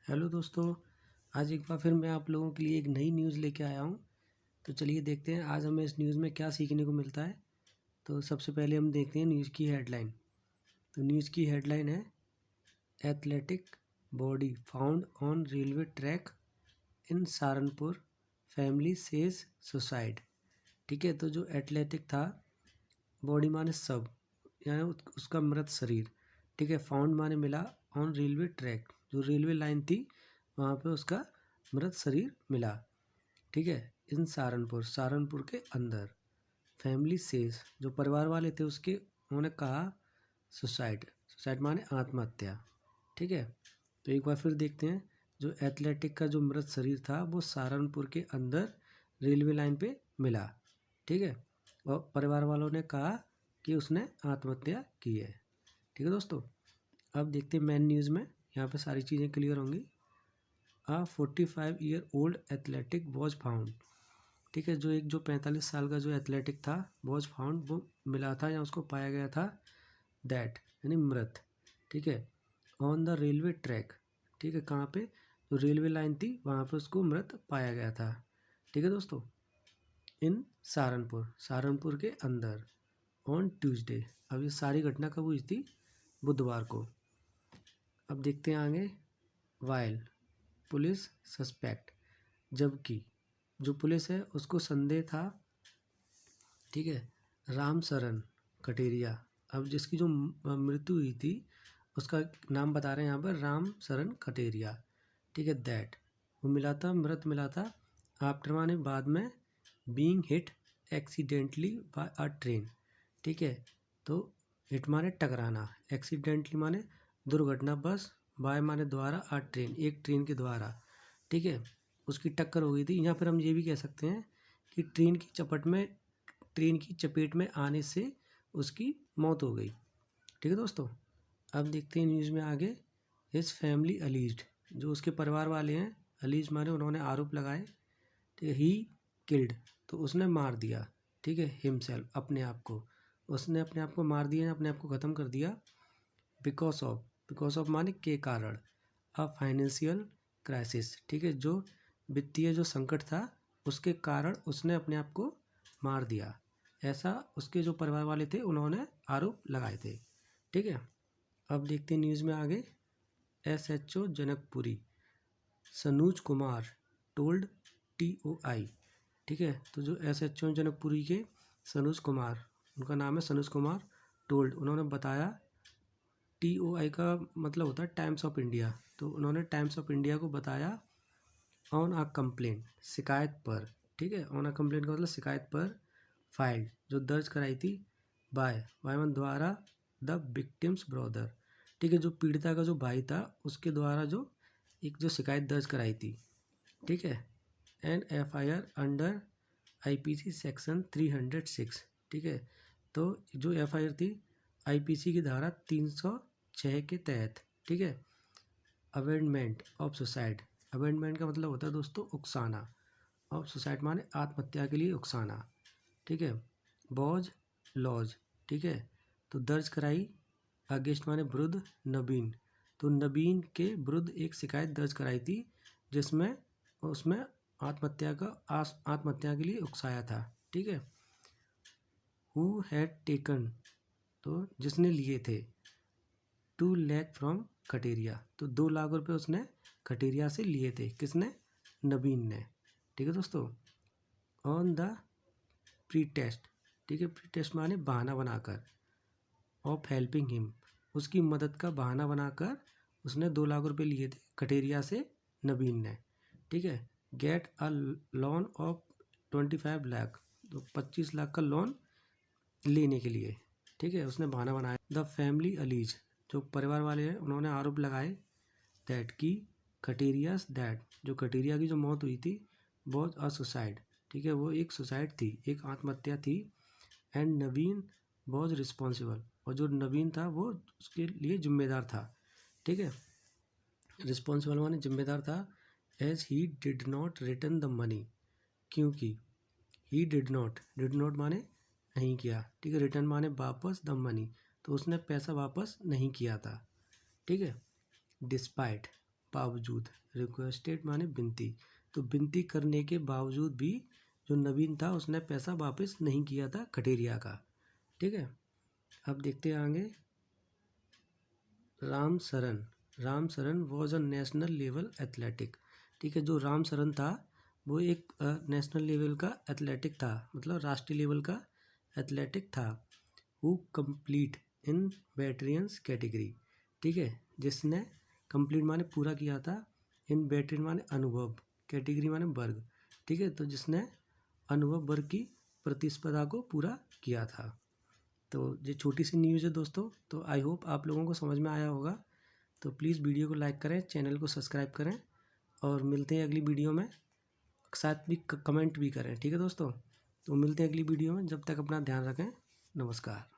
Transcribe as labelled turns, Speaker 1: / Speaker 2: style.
Speaker 1: Hello दोस्तों। आज एक बार फिर मैं आप लोगों के लिए एक नई न्यूज़ लेके आया हूँ। तो चलिए देखते हैं आज हमें इस न्यूज़ में क्या सीखने को मिलता है। तो सबसे पहले हम देखते हैं न्यूज़ की हेडलाइन। तो न्यूज़ की हेडलाइन है athletic body found on railway track in Saharanpur, family says suicide. ठीक है, तो जो एथलेटिक था, बॉडी माने सब, यानी उसका मृत शरीर। ठीक है, फाउंड माने मिला, ऑन रेलवे ट्रैक जो रेलवे लाइन थी वहाँ पे उसका मृत शरीर मिला। ठीक है, इन सहारनपुर के अंदर। फैमिली सेज जो परिवार वाले थे उसके, उन्होंने कहा सुसाइड माने आत्महत्या। ठीक है, तो एक बार फिर देखते हैं। जो एथलेटिक का जो मृत शरीर था वो सहारनपुर के अंदर रेलवे लाइन पे मिला। ठीक है, और परिवार वालों ने कहा कि उसने आत्महत्या की है। ठीक है दोस्तों, अब देखते हैं मेन न्यूज़ में। यहाँ पे सारी चीज़ें क्लियर होंगी। 45-year-old athletic was found. ठीक है, जो 45 साल का जो एथलेटिक था वॉज फाउंड, वो मिला था या उसको पाया गया था, दैट यानी मृत। ठीक है, ऑन द रेलवे ट्रैक। ठीक है, कहाँ पे, जो रेलवे लाइन थी वहाँ पे उसको मृत पाया गया था। ठीक है दोस्तों, इन सहारनपुर के अंदर, ऑन ट्यूसडे। अब ये सारी घटना कब हुई थी? बुधवार को। अब देखते हैं आगे। वाइल पुलिस सस्पेक्ट, जबकि जो पुलिस है उसको संदेह था। ठीक है, राम शरण कटेरिया। अब जिसकी जो मृत्यु हुई थी उसका नाम बता रहे हैं यहाँ पर, राम शरण कटेरिया। ठीक है, दैट वो मिला था, मृत मिला था, आफ्टर माने बाद में, being hit accidentally by a train. ठीक है, तो हिट माने टकराना, एक्सीडेंटली माने दुर्घटना बस, बाय माने द्वारा, अ ट्रेन एक ट्रेन के द्वारा। ठीक है, उसकी टक्कर हो गई थी। या फिर हम ये भी कह सकते हैं कि ट्रेन की चपेट में आने से उसकी मौत हो गई। ठीक है दोस्तों, अब देखते हैं न्यूज़ में आगे। हिज फैमिली अलीज्ड, जो उसके परिवार वाले हैं, अलीज माने उन्होंने आरोप लगाए। ठीक है, ही किल्ड, तो उसने मार दिया। ठीक है, हिमसेल्फ अपने आप को, उसने अपने आप को मार दिया, अपने आप को ख़त्म कर दिया। बिकॉज ऑफ माने के कारण, अ फाइनेंशियल क्राइसिस। ठीक है, जो वित्तीय जो संकट था उसके कारण उसने अपने आप को मार दिया, ऐसा उसके जो परिवार वाले थे उन्होंने आरोप लगाए थे। ठीक है, अब देखते हैं न्यूज़ में आगे। SHO Janakpuri Sanuj Kumar told TOI। ठीक है, तो जो SHO जनकपुरी के सनूज कुमार, उनका नाम है सनूज कुमार, टोल्ड उन्होंने बताया। TOI का मतलब होता है टाइम्स ऑफ इंडिया, तो उन्होंने टाइम्स ऑफ इंडिया को बताया, ऑन आ कंप्लेंट शिकायत पर। ठीक है, ऑन आ कंप्लेंट का मतलब शिकायत पर, फाइल्ड जो दर्ज कराई थी, बाय वन द्वारा, द विक्टिम्स ब्रदर। ठीक है, जो पीड़िता का जो भाई था उसके द्वारा जो एक जो शिकायत दर्ज कराई थी। ठीक है, and FIR under IPC section 306। ठीक है, तो जो FIR थी IPC की धारा 306 के तहत। ठीक है, अवेंडमेंट ऑफ सुसाइड, अवेंडमेंट का मतलब होता है दोस्तों उकसाना, ऑफ सुसाइड माने आत्महत्या के लिए उकसाना। ठीक है, बॉज लॉज। ठीक है, तो दर्ज कराई, अगेंस्ट माने विरुद्ध, नवीन, तो नवीन के विरुद्ध एक शिकायत दर्ज कराई थी जिसमें उसमें आत्महत्या के लिए उकसाया था। ठीक है, हु हैड टेकन, तो जिसने लिए थे, 2 लाख फ्रॉम कटेरिया, तो 2 लाख रुपए उसने कटेरिया से लिए थे। किसने? नवीन ने। ठीक है दोस्तों, ऑन द प्रीटेस्ट। ठीक है, प्रीटेस्ट माने बहाना बनाकर, ऑफ हेल्पिंग हिम, उसकी मदद का बहाना बनाकर उसने 2 लाख रुपए लिए थे कटेरिया से, नवीन ने। ठीक है, get a loan of 25 lakh, तो 25 लाख का लोन लेने के लिए। ठीक है, उसने बहाना बनाया। द फैमिली अलीज, जो परिवार वाले हैं उन्होंने आरोप लगाए, दैट की कटेरियास, दैट जो कटेरिया की जो मौत हुई थी, वॉज अ सुसाइड। ठीक है, वो एक सुसाइड थी, एक आत्महत्या थी। एंड नवीन वॉज रिस्पॉन्सिबल, और जो नवीन था वो उसके लिए जिम्मेदार था। ठीक है, रिस्पॉन्सिबल माने जिम्मेदार था। As he did not return the money, क्योंकि ही डिड नॉट माने नहीं किया। ठीक है, रिटर्न माने वापस, द मनी, तो उसने पैसा वापस नहीं किया था। ठीक है, डिस्पाइट बावजूद, रिक्वेस्टेड माने विनती, तो विनती करने के बावजूद भी जो नवीन था उसने पैसा वापस नहीं किया था कटेरिया का। ठीक है, अब देखते हैं आगे। Ram Saran was a national level athletic. ठीक है, जो राम सरन था वो एक नेशनल लेवल का एथलेटिक था, मतलब राष्ट्रीय लेवल का एथलेटिक था। Who complete in veterans category. ठीक है, जिसने कंप्लीट माने पूरा किया था, इन वेटरन माने अनुभव, कैटेगरी माने वर्ग। ठीक है, तो जिसने अनुभव वर्ग की प्रतिस्पर्धा को पूरा किया था। तो ये छोटी सी न्यूज़ है दोस्तों, तो आई होप आप लोगों को समझ में आया होगा। तो प्लीज़ वीडियो को लाइक करें, चैनल को सब्सक्राइब करें और मिलते हैं अगली वीडियो में। साथ भी कमेंट भी करें। ठीक है दोस्तों, तो मिलते हैं अगली वीडियो में, जब तक अपना ध्यान रखें। नमस्कार।